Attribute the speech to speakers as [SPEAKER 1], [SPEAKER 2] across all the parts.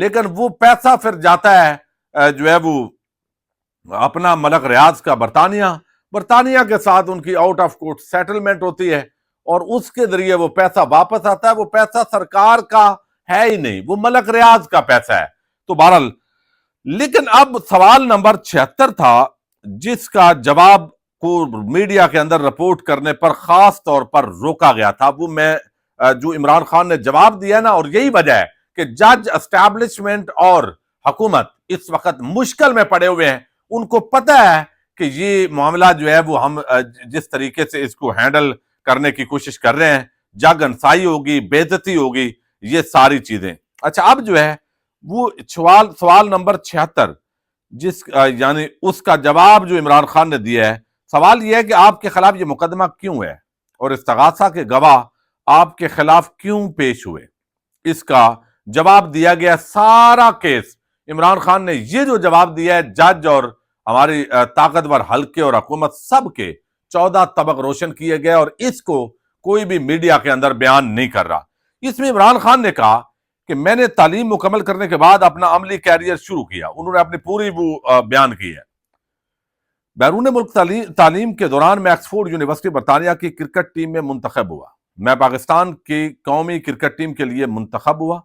[SPEAKER 1] لیکن وہ پیسہ پھر جاتا ہے جو ہے وہ اپنا ملک ریاض کا برطانیہ کے ساتھ ان کی آؤٹ آف کورٹ سیٹلمنٹ ہوتی ہے، اور اس کے ذریعے وہ پیسہ واپس آتا ہے. وہ پیسہ سرکار کا ہے ہی نہیں، وہ ملک ریاض کا پیسہ ہے. تو بہرحال، لیکن اب سوال نمبر 76 تھا جس کا جواب کو میڈیا کے اندر رپورٹ کرنے پر خاص طور پر روکا گیا تھا. وہ میں جو عمران خان نے جواب دیا نا، اور یہی وجہ ہے کہ جج، اسٹیبلشمنٹ اور حکومت اس وقت مشکل میں پڑے ہوئے ہیں. ان کو پتہ ہے کہ یہ معاملہ جو ہے وہ ہم جس طریقے سے اس کو ہینڈل کرنے کی کوشش کر رہے ہیں، جگ انسائی ہوگی، بے عزتی ہوگی، یہ ساری چیزیں. اچھا، اب جو ہے وہ سوال نمبر 76 یعنی اس کا جواب جو عمران خان نے دیا ہے. سوال یہ ہے کہ آپ کے خلاف یہ مقدمہ کیوں ہے اور استغاثہ کے گواہ آپ کے خلاف کیوں پیش ہوئے. اس کا جواب دیا گیا. سارا کیس عمران خان نے یہ جو جواب دیا ہے، جج اور ہماری طاقتور حلقے اور حکومت سب کے 14 طبق روشن کیے گئے، اور اس کو کوئی بھی میڈیا کے اندر بیان نہیں کر رہا. اس میں عمران خان نے کہا کہ میں نے تعلیم مکمل کرنے کے بعد اپنا عملی کیریئر شروع کیا. انہوں نے اپنی پوری وہ بیان کی ہے. بیرون ملک تعلیم کے دوران میں آکسفورڈ یونیورسٹی برطانیہ کی کرکٹ ٹیم میں منتخب ہوا. میں پاکستان کی قومی کرکٹ ٹیم کے لیے منتخب ہوا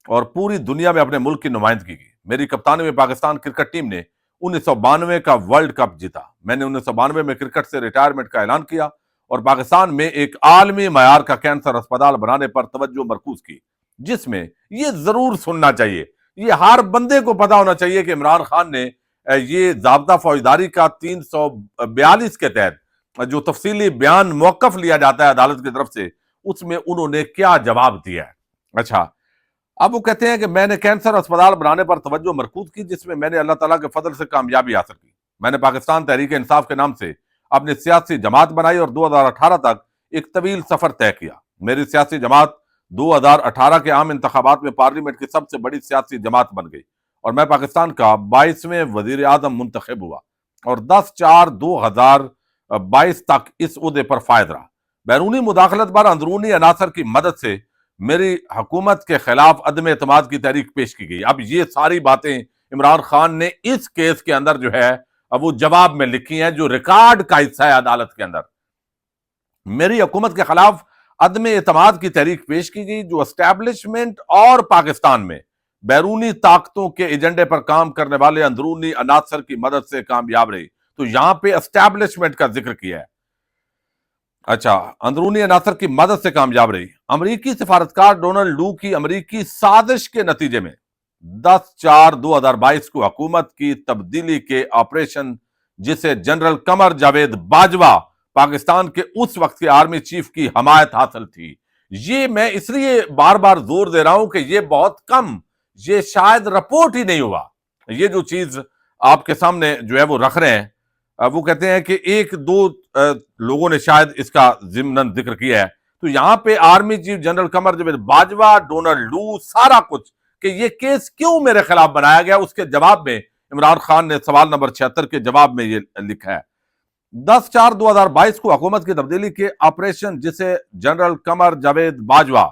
[SPEAKER 1] اور پوری دنیا میں اپنے ملک کی نمائندگی کی. میری کپتانی میں پاکستان کرکٹ ٹیم نے 1992 کا ورلڈ کپ جیتا. میں نے 1992 میں کرکٹ سے ریٹائرمنٹ کا اعلان کیا اور پاکستان میں ایک عالمی معیار کا کینسر اسپتال بنانے پر توجہ مرکوز کی، جس میں یہ ضرور سننا چاہیے، یہ ہر بندے کو پتا ہونا چاہیے کہ عمران خان نے یہ ضابطہ فوجداری کا 342 کے تحت جو تفصیلی بیان موقف لیا جاتا ہے عدالت کی طرف سے، اس میں انہوں نے کیا جواب دیا ہے. اچھا، اب وہ کہتے ہیں کہ میں نے کینسر اسپتال بنانے پر توجہ مرکوز کی، جس میں میں نے اللہ تعالیٰ کے فضل سے کامیابی حاصل کی. میں نے پاکستان تحریک انصاف کے نام سے اپنی سیاسی جماعت بنائی اور 2018 تک ایک طویل سفر طے کیا. میری سیاسی جماعت 2018 کے عام انتخابات میں پارلیمنٹ کی سب سے بڑی سیاسی جماعت بن گئی اور میں پاکستان کا 22ویں وزیر اعظم منتخب ہوا اور 10/4/2022 تک اس عہدے پر فائز رہا. بیرونی مداخلت پر اندرونی عناصر کی مدد سے میری حکومت کے خلاف عدم اعتماد کی تحریک پیش کی گئی. اب یہ ساری باتیں عمران خان نے اس کیس کے اندر جو ہے اب وہ جواب میں لکھی ہیں، جو ریکارڈ کا حصہ ہے عدالت کے اندر. میری حکومت کے خلاف عدم اعتماد کی تحریک پیش کی گئی جو اسٹیبلشمنٹ اور پاکستان میں بیرونی طاقتوں کے ایجنڈے پر کام کرنے والے اندرونی عناصر کی مدد سے کامیاب رہی. تو یہاں پہ اسٹیبلشمنٹ کا ذکر کیا ہے. اچھا، اندرونی عناصر کی مدد سے کامیاب رہی. امریکی سفارتکار ڈونلڈ لو کی امریکی سازش کے نتیجے میں 10/4/2022 کو حکومت کی تبدیلی کے آپریشن، جسے جنرل قمر جاوید باجوہ پاکستان کے اس وقت کے آرمی چیف کی حمایت حاصل تھی. یہ میں اس لیے بار بار زور دے رہا ہوں کہ یہ بہت کم، یہ شاید رپورٹ ہی نہیں ہوا. یہ جو چیز آپ کے سامنے جو ہے وہ رکھ رہے ہیں، وہ کہتے ہیں کہ 1-2 لوگوں نے شاید اس کا ضمناً ذکر کیا ہے. تو یہاں پہ army chief general Qamar Javed Bajwa, Donald Lu, سارا کچھ کہ یہ کیس کیوں میرے خلاف بنایا گیا، اس کے جواب میں عمران خان نے سوال نمبر 76 کے جواب میں یہ لکھا ہے. 10/4/2022 کو حکومت کی تبدیلی کے آپریشن، جسے جنرل قمر جاوید باجوہ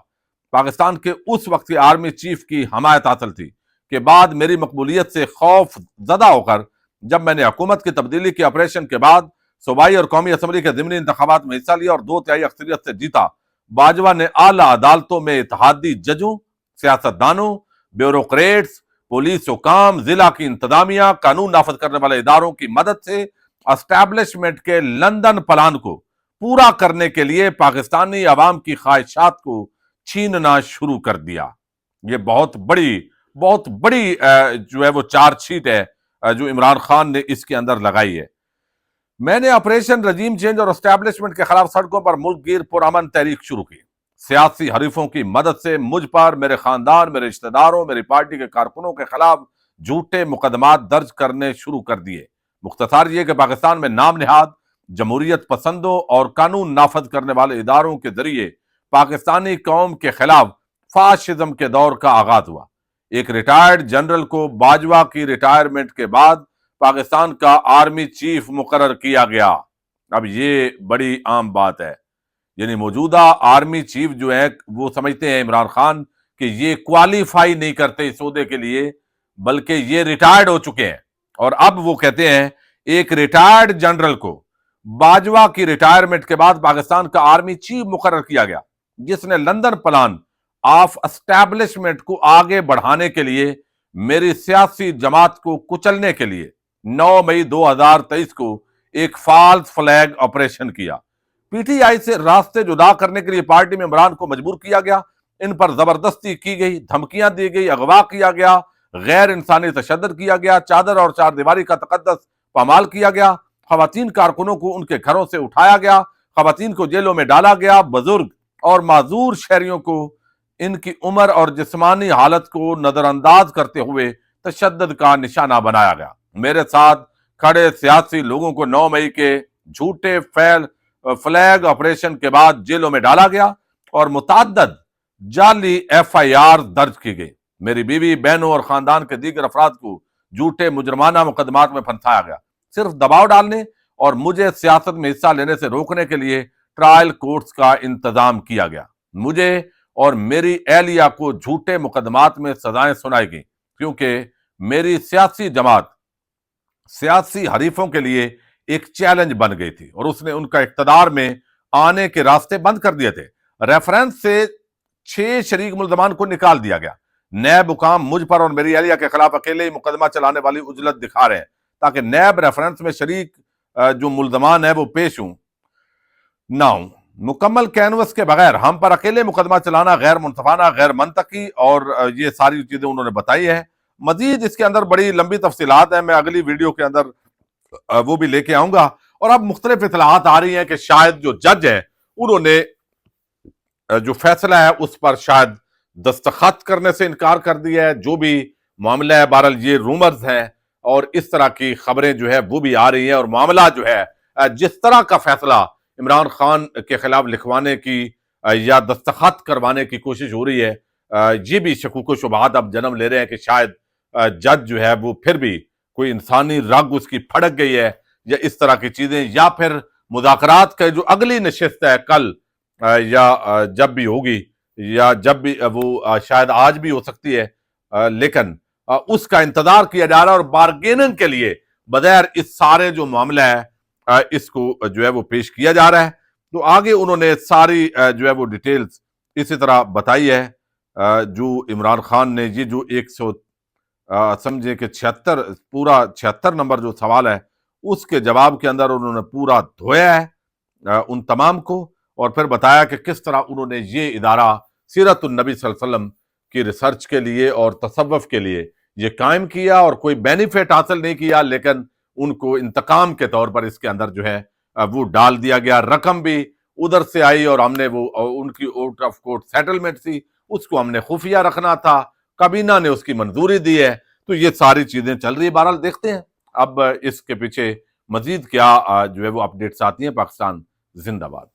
[SPEAKER 1] پاکستان کے اس وقت کے آرمی چیف کی حمایت حاصل تھی، کے بعد میری مقبولیت سے خوف زدہ ہو کر جب میں نے حکومت کی تبدیلی کے آپریشن کے بعد صوبائی اور قومی اسمبلی کے ضمنی انتخابات میں حصہ لیا اور 2/3 اکثریت سے جیتا، باجوہ نے اعلیٰ عدالتوں میں اتحادی ججوں، سیاستدانوں، بیوروکریٹس، پولیس حکام، ضلع کی انتظامیہ، قانون نافذ کرنے والے اداروں کی مدد سے اسٹیبلشمنٹ کے لندن پلان کو پورا کرنے کے لیے پاکستانی عوام کی خواہشات کو چھیننا شروع کر دیا. یہ بہت بڑی جو ہے وہ چارج شیٹ ہے جو عمران خان نے اس کے اندر لگائی ہے. میں نے آپریشن رجیم چینج اور اسٹیبلشمنٹ کے خلاف سڑکوں پر ملک گیر پرامن تحریک شروع کی. سیاسی حریفوں کی مدد سے مجھ پر، میرے خاندان، میرے رشتہ داروں، میری پارٹی کے کارکنوں کے خلاف جھوٹے مقدمات درج کرنے شروع کر دیے. مختصر یہ کہ پاکستان میں نام نہاد جمہوریت پسندوں اور قانون نافذ کرنے والے اداروں کے ذریعے پاکستانی قوم کے خلاف فاشزم کے دور کا آغاز ہوا. ایک ریٹائرڈ جنرل کو باجوہ کی ریٹائرمنٹ کے بعد پاکستان کا آرمی چیف مقرر کیا گیا. اب یہ بڑی عام بات ہے، یعنی موجودہ آرمی چیف جو ہے وہ سمجھتے ہیں عمران خان کہ یہ کوالیفائی نہیں کرتے اس عہدے کے لیے، بلکہ یہ ریٹائرڈ ہو چکے ہیں۔ اور اب وہ کہتے ہیں ایک ریٹائرڈ جنرل کو باجوہ کی ریٹائرمنٹ کے بعد پاکستان کا آرمی چیف مقرر کیا گیا، جس نے لندن پلان آف اسٹیبلشمنٹ کو آگے بڑھانے کے لیے میری سیاسی جماعت کو کچلنے کے لیے 9 مئی 2023 کو ایک فالس فلیگ آپریشن کیا۔ پی ٹی آئی سے راستے جدا کرنے کے لیے پارٹی میں عمران کو مجبور کیا گیا، ان پر زبردستی کی گئی، دھمکیاں دی گئی، اغوا کیا گیا، غیر انسانی تشدد کیا گیا، چادر اور چار دیواری کا تقدس پامال کیا گیا، خواتین کارکنوں کو ان کے گھروں سے اٹھایا گیا، خواتین کو جیلوں میں ڈالا گیا، بزرگ اور معذور شہریوں کو ان کی عمر اور جسمانی حالت کو نظر انداز کرتے ہوئے تشدد کا نشانہ بنایا گیا۔ میرے ساتھ کھڑے سیاسی لوگوں کو 9 مئی کے جھوٹے فلیگ آپریشن کے بعد جیلوں میں ڈالا گیا اور متعدد جعلی ایف آئی آر درج کی گئی۔ میری بیوی، بہنوں اور خاندان کے دیگر افراد کو جھوٹے مجرمانہ مقدمات میں پھنسایا گیا۔ صرف دباؤ ڈالنے اور مجھے سیاست میں حصہ لینے سے روکنے کے لیے ٹرائل کورٹس کا انتظام کیا گیا۔ مجھے اور میری اہلیہ کو جھوٹے مقدمات میں سزائیں سنائی گئیں، کیونکہ میری سیاسی جماعت سیاسی حریفوں کے لیے ایک چیلنج بن گئی تھی اور اس نے ان کا اقتدار میں آنے کے راستے بند کر دیے تھے۔ ریفرنس سے 6 شریک ملزمان کو نکال دیا گیا۔ نیب حکام مجھ پر اور میری اہلیہ کے خلاف اکیلے ہی مقدمہ چلانے والی عجلت دکھا رہے ہیں تاکہ نیب ریفرنس میں شریک جو ملزمان ہیں وہ پیش ہوں نہ ہوں۔ مکمل کینوس کے بغیر ہم پر اکیلے مقدمہ چلانا غیر منصفانہ، غیر منطقی، اور یہ ساری چیزیں انہوں نے بتائی ہے۔ مزید اس کے اندر بڑی لمبی تفصیلات ہیں، میں اگلی ویڈیو کے اندر وہ بھی لے کے آؤں گا۔ اور اب مختلف اطلاعات آ رہی ہیں کہ شاید جو جج ہیں انہوں نے جو فیصلہ ہے اس پر شاید دستخط کرنے سے انکار کر دیا ہے۔ جو بھی معاملہ ہے، بہرحال یہ رومرز ہیں اور اس طرح کی خبریں جو ہے وہ بھی آ رہی ہیں، اور معاملہ جو ہے جس طرح کا فیصلہ عمران خان کے خلاف لکھوانے کی یا دستخط کروانے کی کوشش ہو رہی ہے، یہ بھی شکوک و شبہات اب جنم لے رہے ہیں کہ شاید جج جو ہے وہ پھر بھی کوئی انسانی رگ اس کی پھڑک گئی ہے یا اس طرح کی چیزیں، یا پھر مذاکرات کا جو اگلی نشست ہے کل یا جب بھی ہوگی، یا جب بھی وہ شاید آج بھی ہو سکتی ہے، لیکن اس کا انتظار کیا جا رہا ہے اور بارگیننگ کے لیے بغیر اس سارے جو معاملہ ہے اس کو جو ہے وہ پیش کیا جا رہا ہے۔ تو آگے انہوں نے ساری جو ہے وہ ڈیٹیلز اسی طرح بتائی ہے۔ جو عمران خان نے یہ جو 100 سمجھے کہ 76 نمبر جو سوال ہے اس کے جواب کے اندر انہوں نے پورا دھویا ہے ان تمام کو، اور پھر بتایا کہ کس طرح انہوں نے یہ ادارہ سیرت النبی صلی اللہ علیہ وسلم کی ریسرچ کے لیے اور تصوف کے لیے یہ قائم کیا، اور کوئی بینیفٹ حاصل نہیں کیا، لیکن ان کو انتقام کے طور پر اس کے اندر جو ہے وہ ڈال دیا گیا۔ رقم بھی ادھر سے آئی اور ہم نے وہ ان کی آؤٹ آف کورٹ سیٹلمنٹ تھی، اس کو ہم نے خفیہ رکھنا تھا، کابینہ نے اس کی منظوری دی ہے۔ تو یہ ساری چیزیں چل رہی ہیں، بہرحال دیکھتے ہیں اب اس کے پیچھے مزید کیا جو ہے وہ اپڈیٹس آتی ہیں۔ پاکستان زندہ باد۔